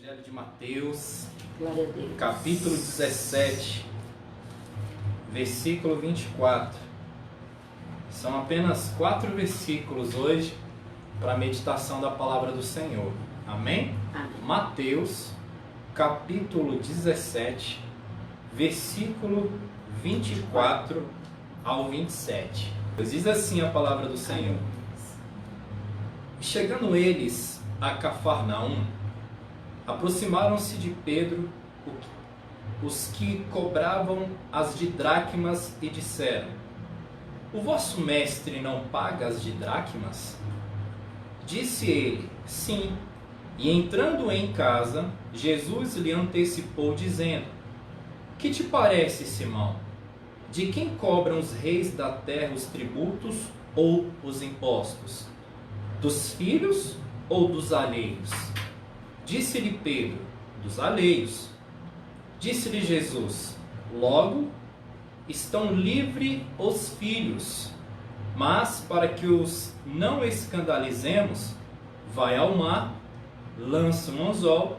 Evangelho de Mateus, Glória a Deus. capítulo 17, versículo 24. São apenas 4 versículos hoje para a meditação da palavra do Senhor. Amém? Amém. Mateus, capítulo 17, versículo 24 ao 27. Diz assim a palavra do Senhor: Chegando eles a Cafarnaum, aproximaram-se de Pedro os que cobravam as didracmas e disseram: O vosso mestre não paga as didracmas? Disse ele: Sim. E entrando em casa, Jesus lhe antecipou, dizendo: Que te parece, Simão? De quem cobram os reis da terra os tributos ou os impostos? Dos filhos ou dos alheios? Disse-lhe Pedro: Dos alheios. Disse-lhe Jesus: Logo, estão livres os filhos. Mas, para que os não escandalizemos, vai ao mar, lança um anzol,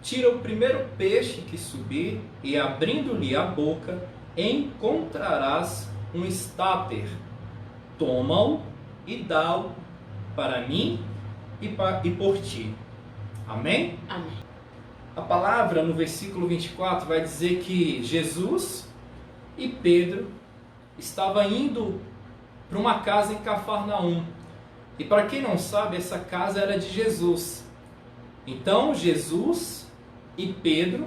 tira o primeiro peixe que subir, e abrindo-lhe a boca, encontrarás um estáter. Toma-o e dá-o para mim e por ti. Amém? Amém. A palavra no versículo 24 vai dizer que Jesus e Pedro estavam indo para uma casa em Cafarnaum. E para quem não sabe, essa casa era de Jesus. Então Jesus e Pedro,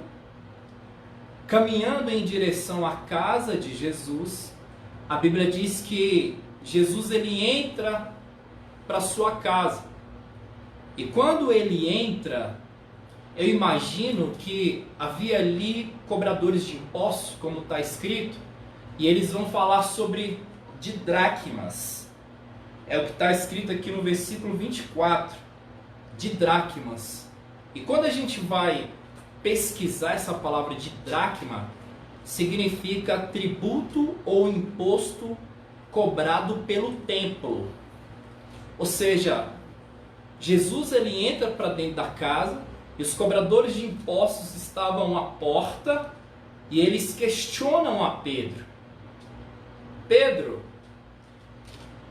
caminhando em direção à casa de Jesus, a Bíblia diz que Jesus ele entra para sua casa. E quando ele entra, eu imagino que havia ali cobradores de impostos, como está escrito, e eles vão falar sobre didracmas. É o que está escrito aqui no versículo 24, didracmas. E quando a gente vai pesquisar essa palavra didracma, significa tributo ou imposto cobrado pelo templo. Ou seja, Jesus ele entra para dentro da casa e os cobradores de impostos estavam à porta e eles questionam a Pedro: Pedro,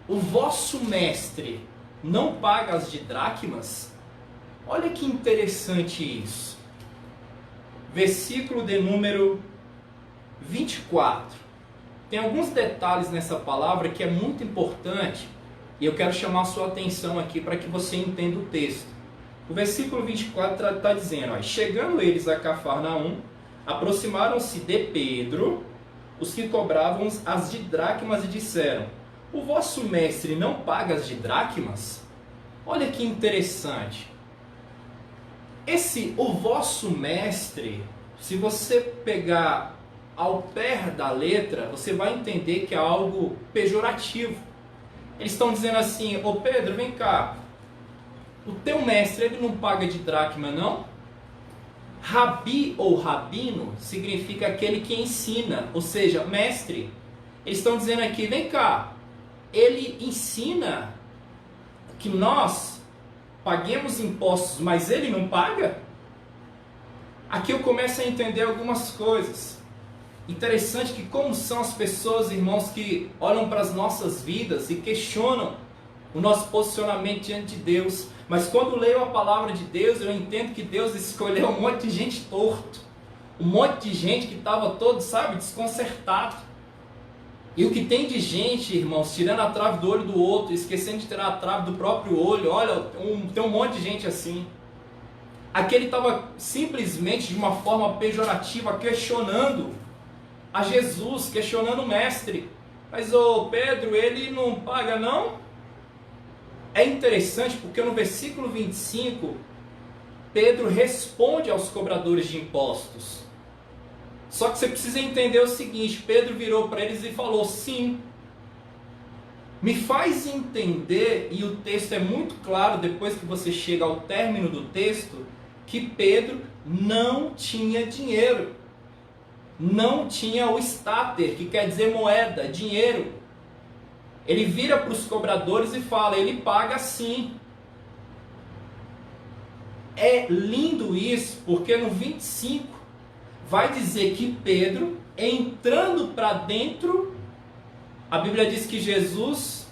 o vosso mestre não paga as didracmas? Olha que interessante isso. Versículo de número 24. Tem alguns detalhes nessa palavra que é muito importante e eu quero chamar a sua atenção aqui para que você entenda o texto. O versículo 24 está dizendo: Chegando eles a Cafarnaum, aproximaram-se de Pedro os que cobravam as didracmas e disseram: O vosso mestre não paga as didracmas? Olha que interessante. O vosso mestre, se você pegar ao pé da letra, você vai entender que é algo pejorativo. Eles estão dizendo assim: Ô Pedro, vem cá, o teu mestre ele não paga de dracma não? Rabi ou rabino significa aquele que ensina, ou seja, mestre. Eles estão dizendo aqui: vem cá, ele ensina que nós paguemos impostos, mas ele não paga? Aqui eu começo a entender algumas coisas. Interessante que como são as pessoas, irmãos, que olham para as nossas vidas e questionam o nosso posicionamento diante de Deus. Mas quando leio a palavra de Deus, eu entendo que Deus escolheu um monte de gente torto. Um monte de gente que estava todo, desconcertado. E o que tem de gente, irmãos, tirando a trave do olho do outro, esquecendo de tirar a trave do próprio olho. Olha, tem um monte de gente assim. Aqui ele estava simplesmente de uma forma pejorativa questionando a Jesus, questionando o mestre. Mas o Pedro, ele não paga não? É interessante porque no versículo 25, Pedro responde aos cobradores de impostos. Só que você precisa entender o seguinte: Pedro virou para eles e falou: sim. Me faz entender, e o texto é muito claro depois que você chega ao término do texto, que Pedro não tinha dinheiro. Não tinha o estáter, que quer dizer moeda, dinheiro. Ele vira para os cobradores e fala: ele paga sim. é lindo isso, porque no 25 vai dizer que Pedro, entrando para dentro, a Bíblia diz que Jesus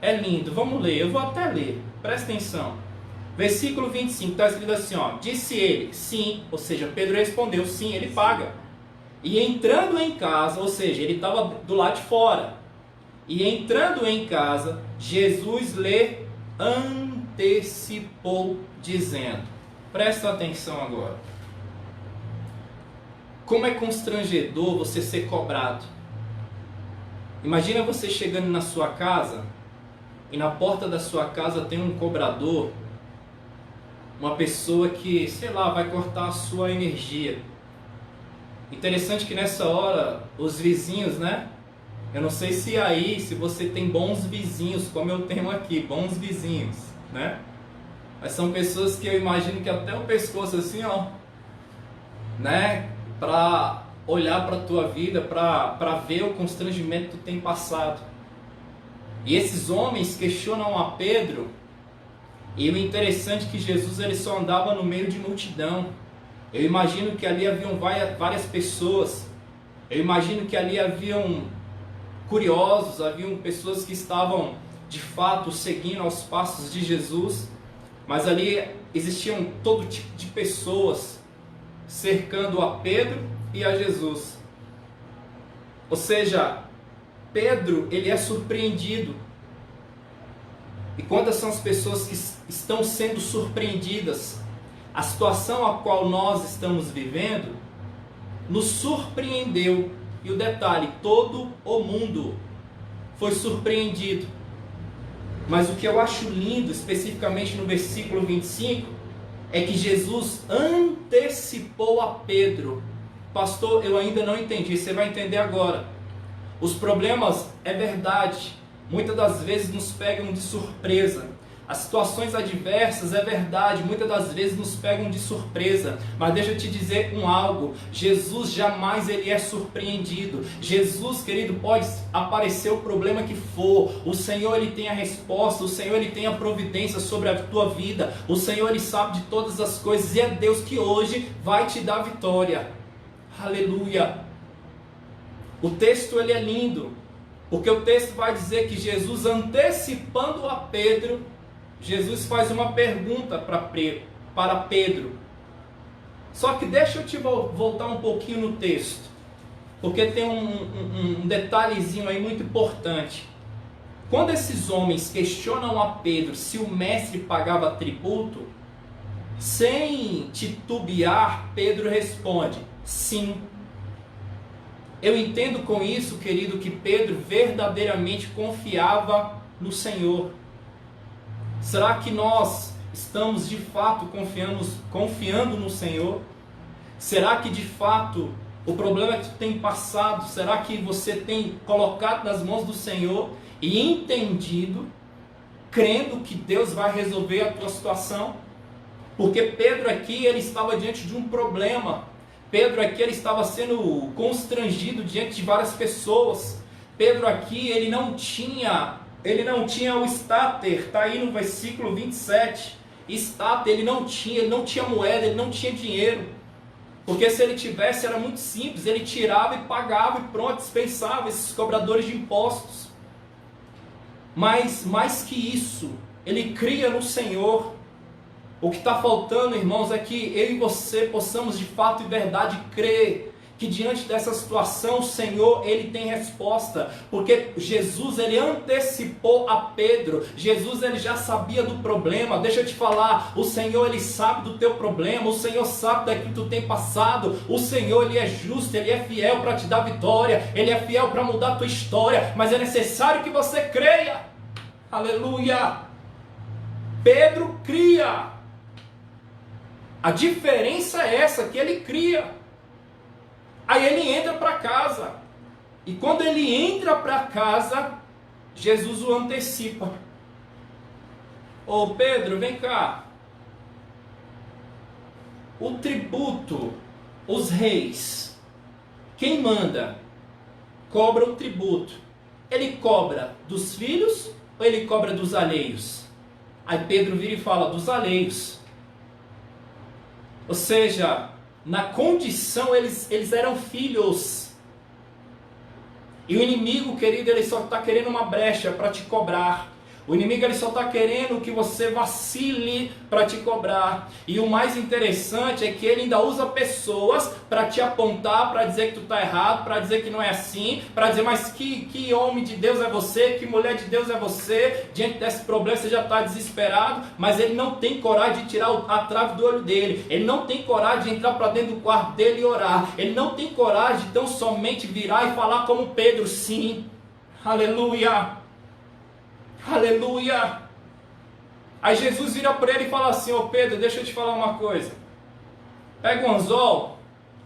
é lindo. Vamos ler, eu vou até ler, presta atenção. Versículo 25, está escrito assim, ó, disse ele, sim, ou seja, Pedro respondeu, sim, ele paga. E entrando em casa, ou seja, ele estava do lado de fora. E entrando em casa, Jesus lhe antecipou, dizendo, presta atenção agora. Como é constrangedor você ser cobrado. Imagina você chegando na sua casa, e na porta da sua casa tem um cobrador, uma pessoa que, sei lá, vai cortar a sua energia. Interessante que nessa hora, os vizinhos, né? Eu não sei se aí, se você tem bons vizinhos, como eu tenho aqui, bons vizinhos, né? Mas são pessoas que eu imagino que até o pescoço assim, ó, né? Para olhar para a tua vida, para ver o constrangimento que tu tem passado. E esses homens questionam a Pedro, e o interessante é que Jesus ele só andava no meio de multidão. Eu imagino que ali haviam várias pessoas, eu imagino que ali haviam curiosos, haviam pessoas que estavam de fato seguindo aos passos de Jesus, mas ali existiam todo tipo de pessoas cercando a Pedro e a Jesus. Ou seja, Pedro ele é surpreendido. E quantas são as pessoas que estão sendo surpreendidas? A situação a qual nós estamos vivendo nos surpreendeu. E o detalhe, todo o mundo foi surpreendido. Mas o que eu acho lindo, especificamente no versículo 25, é que Jesus antecipou a Pedro. Pastor, eu ainda não entendi, você vai entender agora. Os problemas, é verdade, muitas das vezes nos pegam de surpresa. As situações adversas, é verdade, muitas das vezes nos pegam de surpresa. Mas deixa eu te dizer algo, Jesus jamais ele é surpreendido. Jesus, querido, pode aparecer o problema que for, o Senhor ele tem a resposta, o Senhor ele tem a providência sobre a tua vida, o Senhor ele sabe de todas as coisas e é Deus que hoje vai te dar vitória. Aleluia! O texto ele é lindo, porque o texto vai dizer que Jesus, antecipando a Pedro, Jesus faz uma pergunta para Pedro. Só que deixa eu te voltar um pouquinho no texto, porque tem um detalhezinho aí muito importante. Quando esses homens questionam a Pedro se o mestre pagava tributo, sem titubear, Pedro responde, sim. Eu entendo com isso, querido, que Pedro verdadeiramente confiava no Senhor. Será que nós estamos de fato confiando no Senhor? Será que de fato o problema que tu tem passado, será que você tem colocado nas mãos do Senhor e entendido, crendo que Deus vai resolver a tua situação? Porque Pedro aqui ele estava diante de um problema. Pedro aqui ele estava sendo constrangido diante de várias pessoas. Pedro aqui ele não tinha o estáter, está aí no versículo 27, estáter, ele não tinha moeda, ele não tinha dinheiro, porque se ele tivesse era muito simples, ele tirava e pagava e pronto, dispensava esses cobradores de impostos. Mas mais que isso, ele cria no Senhor. O que está faltando, irmãos, é que eu e você possamos de fato e verdade crer que diante dessa situação o Senhor ele tem resposta, porque Jesus ele antecipou a Pedro. Jesus ele já sabia do problema. Deixa eu te falar, o Senhor ele sabe do teu problema, o Senhor sabe daquilo que tu tem passado. O Senhor ele é justo, ele é fiel para te dar vitória, ele é fiel para mudar a tua história, mas é necessário que você creia. Aleluia! Pedro cria. A diferença é essa, que ele cria. Aí ele entra para casa. E quando ele entra para casa, Jesus o antecipa. Ô Pedro, vem cá. O tributo, os reis, quem manda, cobra o tributo. Ele cobra dos filhos ou ele cobra dos alheios? Aí Pedro vira e fala, dos alheios. Ou seja, na condição eles eram filhos. E o inimigo, querido, ele só está querendo uma brecha para te cobrar. O inimigo ele só está querendo que você vacile para te cobrar. E o mais interessante é que ele ainda usa pessoas para te apontar, para dizer que tu está errado, para dizer que não é assim, para dizer, mas que homem de Deus é você, que mulher de Deus é você, diante desse problema você já está desesperado, mas ele não tem coragem de tirar a trave do olho dele, ele não tem coragem de entrar para dentro do quarto dele e orar, ele não tem coragem de tão somente virar e falar como Pedro, sim, aleluia. Aleluia! Aí Jesus vira para ele e fala assim, ô Pedro, deixa eu te falar uma coisa. Pega um anzol,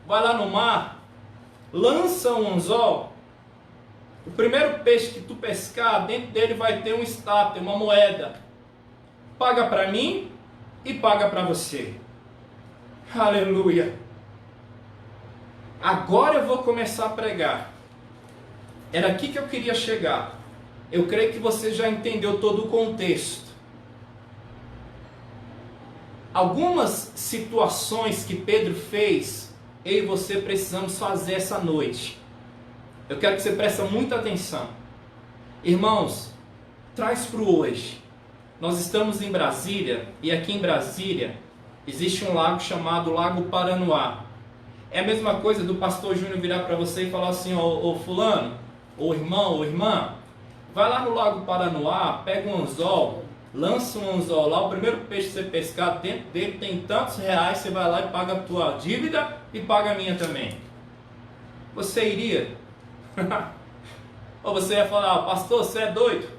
vai lá no mar, lança um anzol. O primeiro peixe que tu pescar, dentro dele vai ter um estátua, uma moeda. Paga para mim e paga para você. Aleluia! Agora eu vou começar a pregar. Era aqui que eu queria chegar. Eu creio que você já entendeu todo o contexto. Algumas situações que Pedro fez, eu e você precisamos fazer essa noite. Eu quero que você preste muita atenção. Irmãos, traz para o hoje. Nós estamos em Brasília, e aqui em Brasília existe um lago chamado Lago Paranoá. É a mesma coisa do pastor Júnior virar para você e falar assim, ô fulano, ô irmão, ô irmã, vai lá no Lago Paranoá, pega um anzol, lança um anzol lá, o primeiro peixe que você pescar, dentro dele tem tantos reais, você vai lá e paga a tua dívida e paga a minha também. Você iria? Ou você ia falar, pastor, você é doido?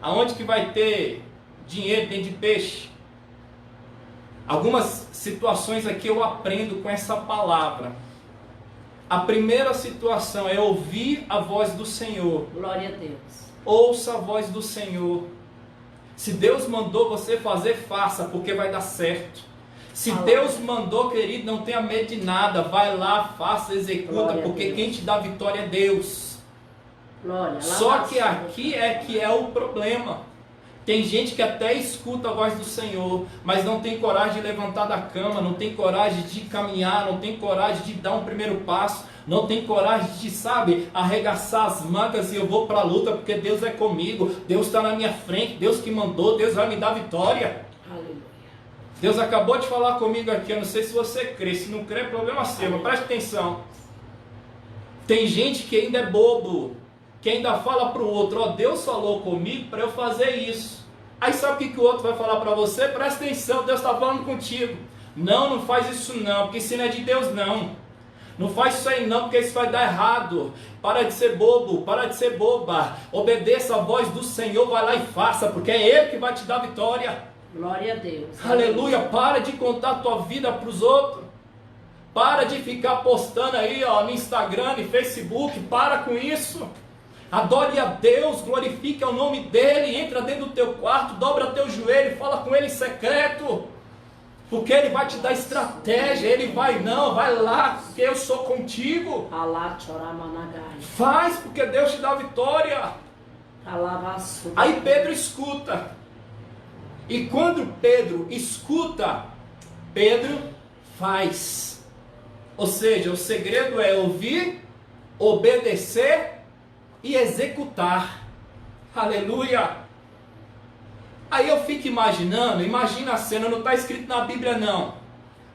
Aonde que vai ter dinheiro dentro de peixe? Algumas situações aqui eu aprendo com essa palavra. A primeira situação é ouvir a voz do Senhor. Glória a Deus. Ouça a voz do Senhor. Se Deus mandou você fazer, faça, porque vai dar certo. Se Deus mandou, querido, não tenha medo de nada. Vai lá, faça, executa, Glória porque quem te dá vitória é Deus. Glória. Só que aqui é que é o problema. Tem gente que até escuta a voz do Senhor, mas não tem coragem de levantar da cama, não tem coragem de caminhar, não tem coragem de dar um primeiro passo, não tem coragem de, sabe, arregaçar as mangas e eu vou para a luta porque Deus é comigo, Deus está na minha frente, Deus que mandou, Deus vai me dar vitória. Aleluia. Deus acabou de falar comigo aqui, eu não sei se você crê, se não crê é problema seu, mas preste atenção. Tem gente que ainda é bobo, que ainda fala para o outro, ó, Deus falou comigo para eu fazer isso. Aí sabe o que o outro vai falar para você? Presta atenção, Deus está falando contigo. Não, não faz isso não, porque isso não é de Deus não. Não faz isso aí não, porque isso vai dar errado. Para de ser bobo, para de ser boba. Obedeça a voz do Senhor, vai lá e faça, porque é Ele que vai te dar vitória. Glória a Deus. Aleluia, para de contar a tua vida para os outros. Para de ficar postando aí ó, no Instagram e Facebook, para com isso. Adore a Deus, glorifique o nome dEle, entra dentro do teu quarto, dobra teu joelho, fala com Ele em secreto, porque Ele vai te dar estratégia, Ele vai lá, porque eu sou contigo. Faz, porque Deus te dá vitória. Aí Pedro escuta, e quando Pedro escuta, Pedro faz. Ou seja, o segredo é ouvir, obedecer e executar. Aleluia. Aí eu fico imaginando, imagina a cena, não está escrito na Bíblia não,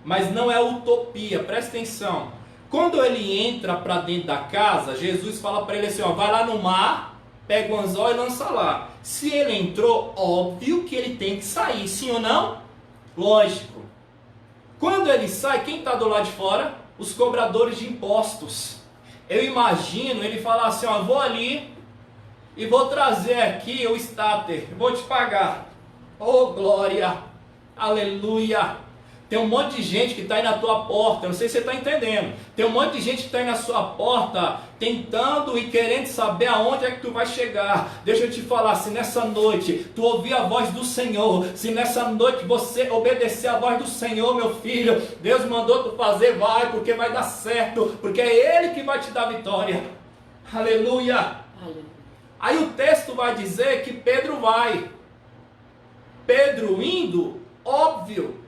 mas não é utopia, presta atenção. Quando ele entra para dentro da casa, Jesus fala para ele assim, ó, vai lá no mar, pega o anzol e lança lá. Se ele entrou, óbvio que ele tem que sair, sim ou não? Lógico. Quando ele sai, quem está do lado de fora? Os cobradores de impostos. Eu imagino ele falar assim, ó, vou ali e vou trazer aqui o starter, vou te pagar. Oh glória, aleluia. Tem um monte de gente que está aí na tua porta, não sei se você está entendendo. Tem um monte de gente que está aí na sua porta, tentando e querendo saber aonde é que tu vai chegar. Deixa eu te falar, se nessa noite tu ouvir a voz do Senhor, se nessa noite você obedecer a voz do Senhor, meu filho, Deus mandou tu fazer, vai, porque vai dar certo, porque é Ele que vai te dar vitória. Aleluia. Aí o texto vai dizer que Pedro vai. Pedro indo, óbvio,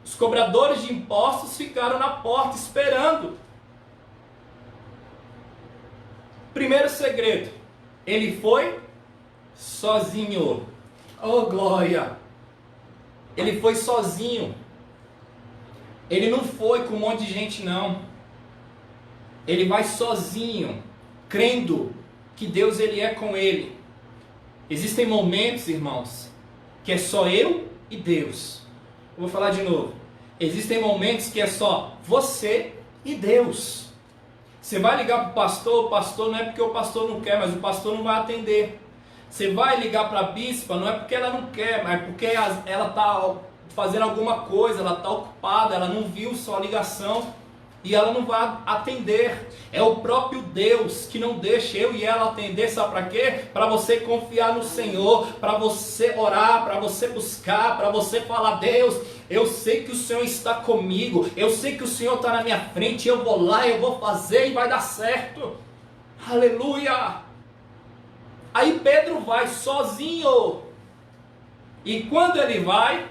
Os cobradores de impostos ficaram na porta esperando. Primeiro segredo, ele foi sozinho. Oh, glória! Ele foi sozinho. Ele não foi com um monte de gente, não. Ele vai sozinho, crendo que Deus ele é com ele. Existem momentos, irmãos, que é só eu e Deus. Eu vou falar de novo. Existem momentos que é só você e Deus. Você vai ligar para o pastor não é porque o pastor não quer, mas o pastor não vai atender. Você vai ligar para a bispa, não é porque ela não quer, mas porque ela está fazendo alguma coisa, ela está ocupada, ela não viu sua ligação e ela não vai atender. É o próprio Deus que não deixa eu e ela atender, sabe para quê? Para você confiar no Senhor, para você orar, para você buscar, para você falar: Deus, eu sei que o Senhor está comigo, eu sei que o Senhor está na minha frente, eu vou lá, eu vou fazer e vai dar certo. Aleluia! Aí Pedro vai sozinho. E quando ele vai,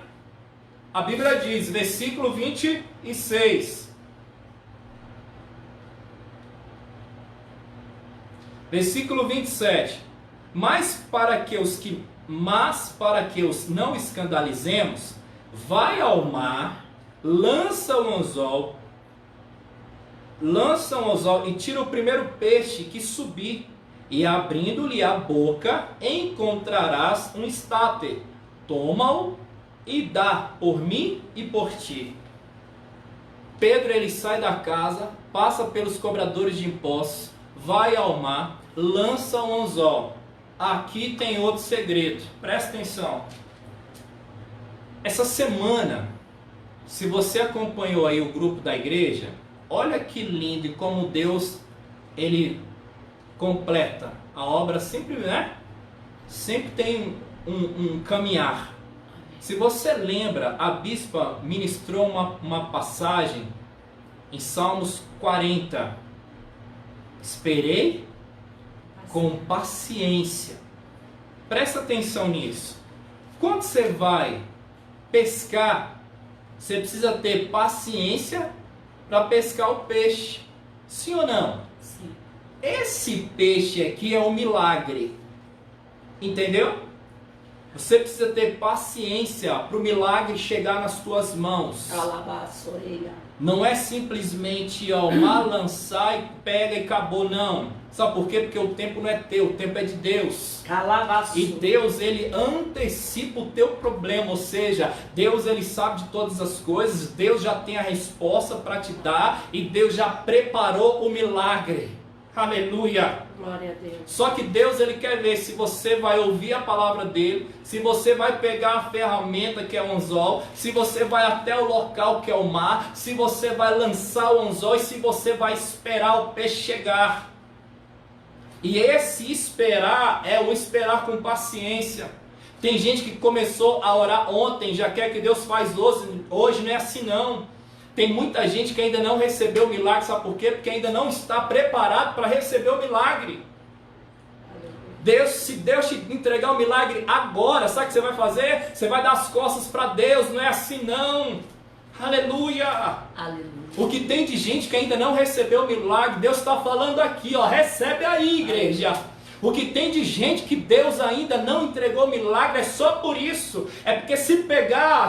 a Bíblia diz, versículo 26. Versículo 27. Mas para que os não escandalizemos, vai ao mar, lança o anzol e tira o primeiro peixe que subir, e abrindo-lhe a boca, encontrarás um estáter. Toma-o e dá por mim e por ti. Pedro ele sai da casa, passa pelos cobradores de impostos, vai ao mar, lança o anzol. Aqui tem outro segredo, presta atenção. Essa semana, se você acompanhou aí o grupo da igreja, olha que lindo e como Deus ele completa a obra sempre, né? Sempre tem um caminhar. Se você lembra, a bispa ministrou uma passagem em Salmos 40. Esperei com paciência. Presta atenção nisso. Quando você vai pescar, você precisa ter paciência para pescar o peixe. Sim ou não? Sim. Esse peixe aqui é um milagre. Entendeu? Você precisa ter paciência para o milagre chegar nas tuas mãos. Não é simplesmente ao mar lançar e pega e acabou, não. Sabe por quê? Porque o tempo não é teu, o tempo é de Deus. E Deus, ele antecipa o teu problema, ou seja, Deus, ele sabe de todas as coisas, Deus já tem a resposta para te dar e Deus já preparou o milagre. Aleluia! Glória a Deus. Só que Deus ele quer ver se você vai ouvir a palavra dele, se você vai pegar a ferramenta que é o anzol, se você vai até o local que é o mar, se você vai lançar o anzol e se você vai esperar o peixe chegar. E esse esperar é o esperar com paciência. Tem gente que começou a orar ontem, já quer que Deus faz hoje não é assim não. Tem muita gente que ainda não recebeu o milagre, sabe por quê? Porque ainda não está preparado para receber o milagre. Se Deus te entregar o milagre agora, sabe o que você vai fazer? Você vai dar as costas para Deus, não é assim não. Aleluia! Aleluia. O que tem de gente que ainda não recebeu o milagre, Deus está falando aqui, ó, recebe aí, igreja. O que tem de gente que Deus ainda não entregou milagre é só por isso. É porque se pegar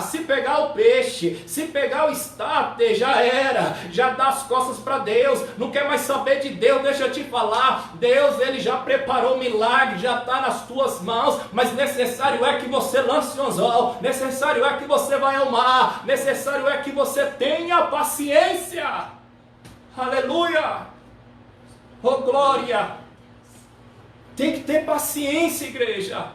o peixe, se pegar o estáter, já era. Já dá as costas para Deus. Não quer mais saber de Deus, deixa eu te falar. Deus, ele já preparou o milagre, já está nas tuas mãos. Mas necessário é que você lance o anzol. Necessário é que você vá ao mar. Necessário é que você tenha paciência. Aleluia. Oh, glória. Tem que ter paciência, igreja.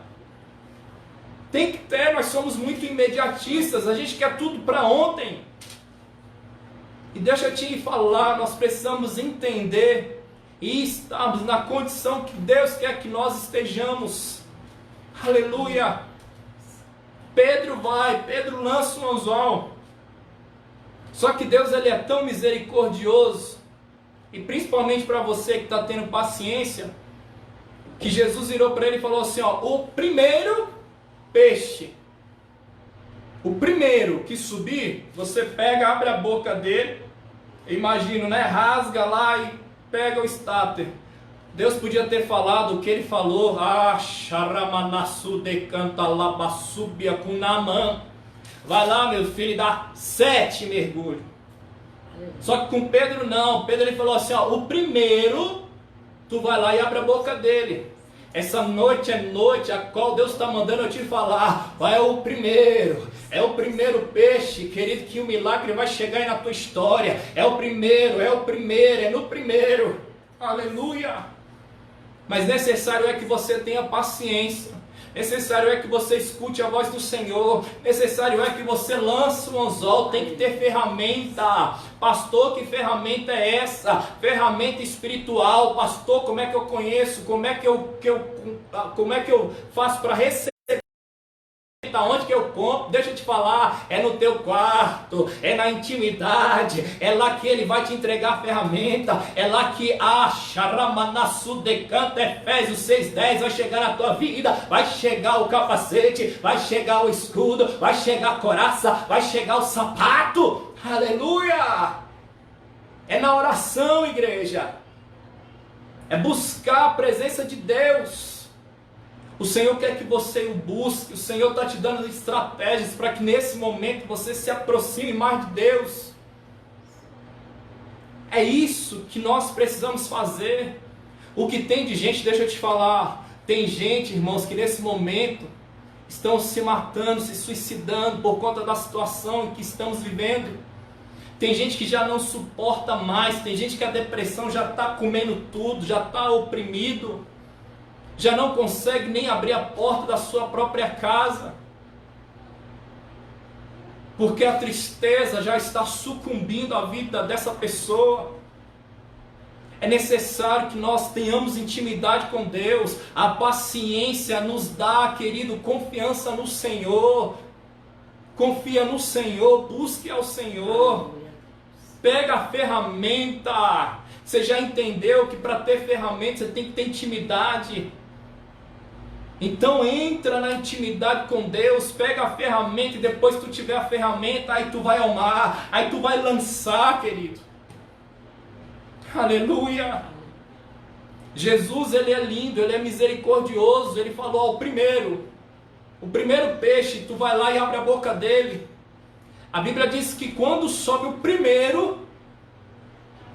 Tem que ter, nós somos muito imediatistas, a gente quer tudo para ontem. E deixa eu te falar, nós precisamos entender e estarmos na condição que Deus quer que nós estejamos. Aleluia. Pedro lança um anzol. Só que Deus ele é tão misericordioso, e principalmente para você que está tendo paciência, que Jesus virou para ele e falou assim, ó, o primeiro peixe O primeiro que subir, você pega, abre a boca dele, imagino, né? Rasga lá e pega o estáter. Deus podia ter falado o que ele falou. Ah, Sharamanassu decanta labassubia kunamã. Vai lá, meu filho, e dá 7 mergulhos. Só que com Pedro não. Pedro ele falou assim, ó, o primeiro, tu vai lá e abre a boca dele. Essa noite é noite a qual Deus está mandando eu te falar. É o primeiro peixe, querido, que o milagre vai chegar aí na tua história. É no primeiro. Aleluia. Mas necessário é que você tenha paciência. Necessário é que você escute a voz do Senhor. Necessário é que você lance o anzol. Tem que ter ferramenta. Pastor, que ferramenta é essa? Ferramenta espiritual. Pastor, como é que eu conheço? Como é que eu faço para receber? Onde que eu compro? Deixa eu te falar, é no teu quarto, é na intimidade, é lá que ele vai te entregar a ferramenta, é lá que a Sharamanassu decanta, Efésios 6:10 vai chegar na tua vida, vai chegar o capacete, vai chegar o escudo, vai chegar a coraça, vai chegar o sapato, aleluia! É na oração, igreja, é buscar a presença de Deus. O Senhor quer que você o busque. O Senhor está te dando estratégias para que nesse momento você se aproxime mais de Deus. É isso que nós precisamos fazer. O que tem de gente, deixa eu te falar, tem gente, irmãos, que nesse momento estão se matando, se suicidando por conta da situação em que estamos vivendo. Tem gente que já não suporta mais, tem gente que a depressão já está comendo tudo, já está oprimido. Já não consegue nem abrir a porta da sua própria casa, porque a tristeza já está sucumbindo a vida dessa pessoa. É necessário que nós tenhamos intimidade com Deus. A paciência nos dá, querido, confiança no Senhor. Confia no Senhor, busque ao Senhor. Pega a ferramenta. Você já entendeu que para ter ferramenta você tem que ter intimidade. Então entra na intimidade com Deus, pega a ferramenta e depois que tu tiver a ferramenta, aí tu vai ao mar, aí tu vai lançar, querido. Aleluia. Jesus, ele é lindo, ele é misericordioso, ele falou ao primeiro, o primeiro peixe, tu vai lá e abre a boca dele. A Bíblia diz que quando sobe o primeiro,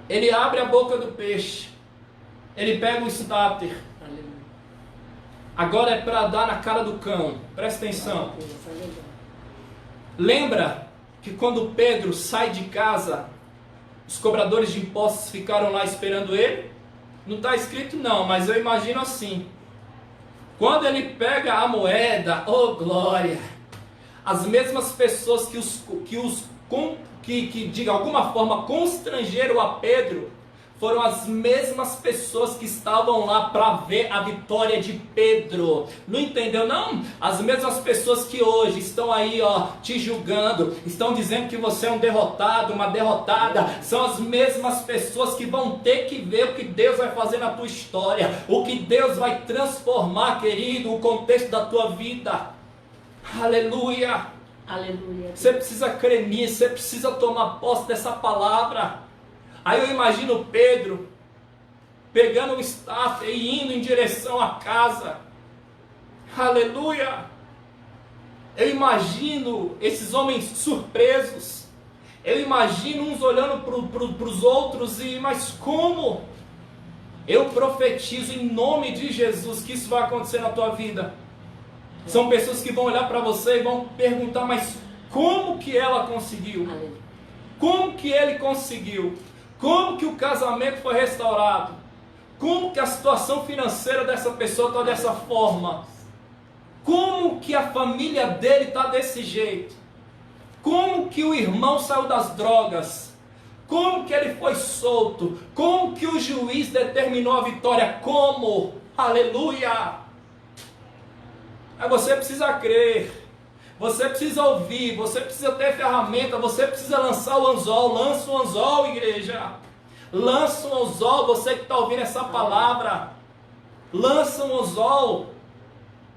ele abre a boca do peixe, ele pega o estáter. Agora é para dar na cara do cão, presta atenção. Lembra que quando Pedro sai de casa, os cobradores de impostos ficaram lá esperando ele? Não está escrito não, mas eu imagino assim. Quando ele pega a moeda, oh glória, as mesmas pessoas que de alguma forma constrangeram a Pedro, foram as mesmas pessoas que estavam lá para ver a vitória de Pedro. Não entendeu não? As mesmas pessoas que hoje estão aí, ó, te julgando, estão dizendo que você é um derrotado, uma derrotada, são as mesmas pessoas que vão ter que ver o que Deus vai fazer na tua história, o que Deus vai transformar, querido, o contexto da tua vida. Aleluia. Aleluia. Você precisa crer nisso, você precisa tomar posse dessa palavra. Aí eu imagino Pedro pegando o estáter e indo em direção à casa. Aleluia! Eu imagino esses homens surpresos. Eu imagino uns olhando para os outros e, mas como? Eu profetizo em nome de Jesus que isso vai acontecer na tua vida. São pessoas que vão olhar para você e vão perguntar, mas como que ela conseguiu? Como que ele conseguiu? Como que o casamento foi restaurado? Como que a situação financeira dessa pessoa está dessa forma? Como que a família dele está desse jeito? Como que o irmão saiu das drogas? Como que ele foi solto? Como que o juiz determinou a vitória? Como? Aleluia! Aí você precisa crer. Você precisa ouvir, você precisa ter ferramenta, você precisa lançar o anzol. Lança o anzol, igreja. Lança o anzol, você que está ouvindo essa palavra. Lança o anzol.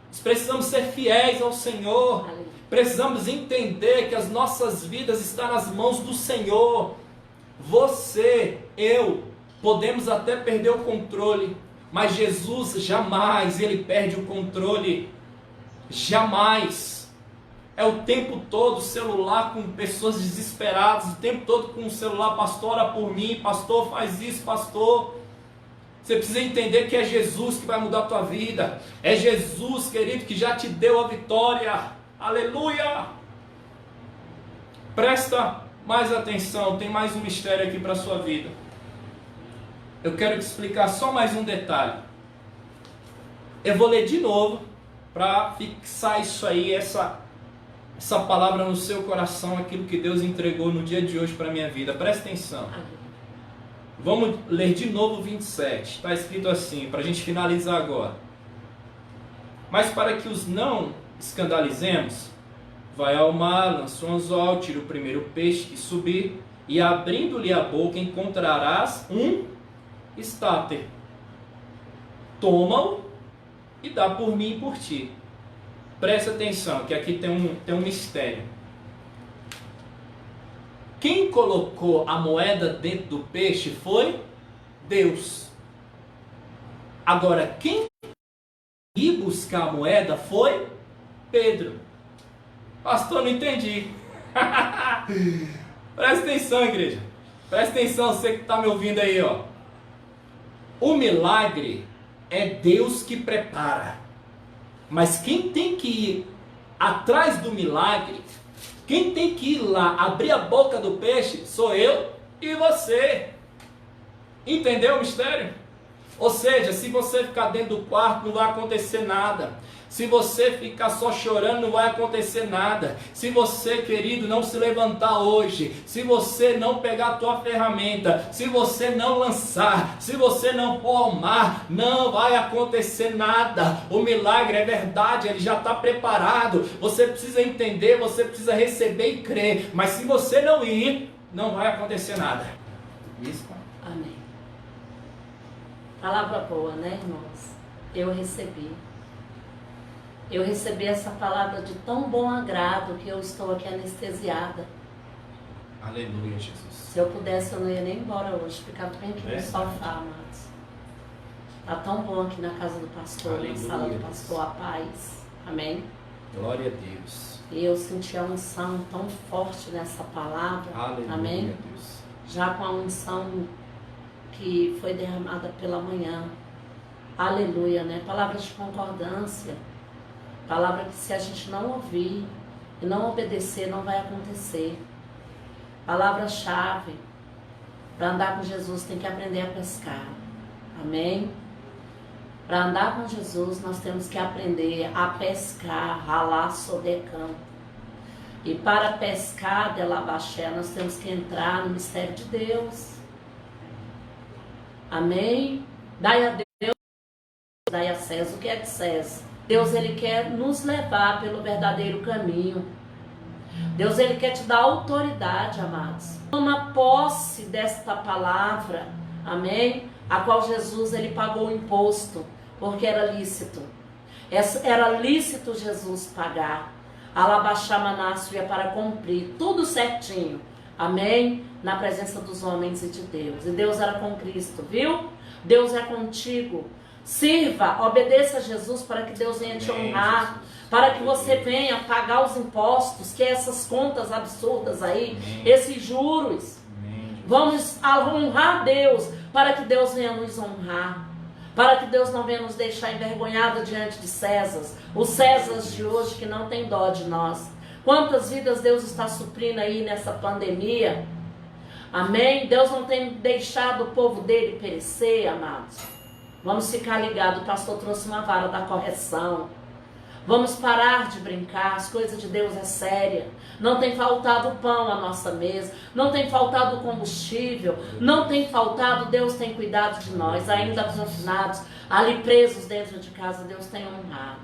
Nós precisamos ser fiéis ao Senhor. Precisamos entender que as nossas vidas estão nas mãos do Senhor. Você, eu, podemos até perder o controle, mas Jesus jamais, ele perde o controle. Jamais. É o tempo todo celular com pessoas desesperadas, o tempo todo com o celular, pastor, ora por mim, pastor, faz isso, pastor. Você precisa entender que é Jesus que vai mudar a tua vida. É Jesus, querido, que já te deu a vitória. Aleluia! Presta mais atenção, tem mais um mistério aqui para a sua vida. Eu quero te explicar só mais um detalhe. Eu vou ler de novo para fixar isso aí, essa palavra no seu coração, aquilo que Deus entregou no dia de hoje para a minha vida. Presta atenção. Vamos ler de novo o 27. Está escrito assim, para a gente finalizar agora. Mas para que os não escandalizemos, vai ao mar, lança um anzol, tira o primeiro peixe que subir, e abrindo-lhe a boca encontrarás um estáter. Toma-o e dá por mim e por ti. Presta atenção, que aqui tem um mistério. Quem colocou a moeda dentro do peixe foi Deus. Agora, quem ia buscar a moeda foi Pedro. Pastor, não entendi. Presta atenção, igreja. Presta atenção, você que está me ouvindo aí, ó. O milagre é Deus que prepara. Mas quem tem que ir atrás do milagre, quem tem que ir lá abrir a boca do peixe, sou eu e você. Entendeu o mistério? Ou seja, se você ficar dentro do quarto, não vai acontecer nada. Se você ficar só chorando, não vai acontecer nada. Se você, querido, não se levantar hoje, se você não pegar a tua ferramenta, se você não lançar, se você não pôr ao mar, não vai acontecer nada. O milagre é verdade, ele já está preparado. Você precisa entender, você precisa receber e crer. Mas se você não ir, não vai acontecer nada. Isso. Amém. Palavra boa, né, irmãos? Eu recebi essa palavra de tão bom agrado que eu estou aqui anestesiada. Aleluia, Jesus. Se eu pudesse, eu não ia nem embora hoje. Ficava bem aqui no sofá, amados. Está tão bom aqui na casa do pastor, Aleluia, na sala do Deus. pastor, a paz. Amém? Glória a Deus. E eu senti a unção tão forte nessa palavra. Aleluia, Amém? Deus. Já com a unção que foi derramada pela manhã. Aleluia, né? Palavras de concordância. Palavra que se a gente não ouvir e não obedecer, não vai acontecer. Palavra-chave. Para andar com Jesus tem que aprender a pescar. Amém? Para andar com Jesus nós temos que aprender a pescar, ralar sodecão. E para pescar de Labaxé nós temos que entrar no mistério de Deus. Amém? Dai a Deus, dai a César o que é de César. Deus, ele quer nos levar pelo verdadeiro caminho. Deus, ele quer te dar autoridade, amados. Toma posse desta palavra, amém? A qual Jesus, ele pagou o imposto, porque era lícito. Era lícito Jesus pagar. Alabaxamanácio ia para cumprir tudo certinho, amém? Na presença dos homens e de Deus. E Deus era com Cristo, viu? Deus é contigo. Sirva, obedeça a Jesus para que Deus venha te honrar, para que você venha pagar os impostos, que é essas contas absurdas aí, esses juros. Vamos honrar Deus, para que Deus venha nos honrar, para que Deus não venha nos deixar envergonhada diante de Césares, os Césares de hoje que não tem dó de nós. Quantas vidas Deus está suprindo aí nessa pandemia? Amém? Deus não tem deixado o povo dele perecer, amados. Vamos ficar ligados, o pastor trouxe uma vara da correção. Vamos parar de brincar, as coisas de Deus é séria. Não tem faltado pão à nossa mesa, não tem faltado combustível, não tem faltado, Deus tem cuidado de nós. Ainda confinados, ali presos dentro de casa, Deus tem honrado.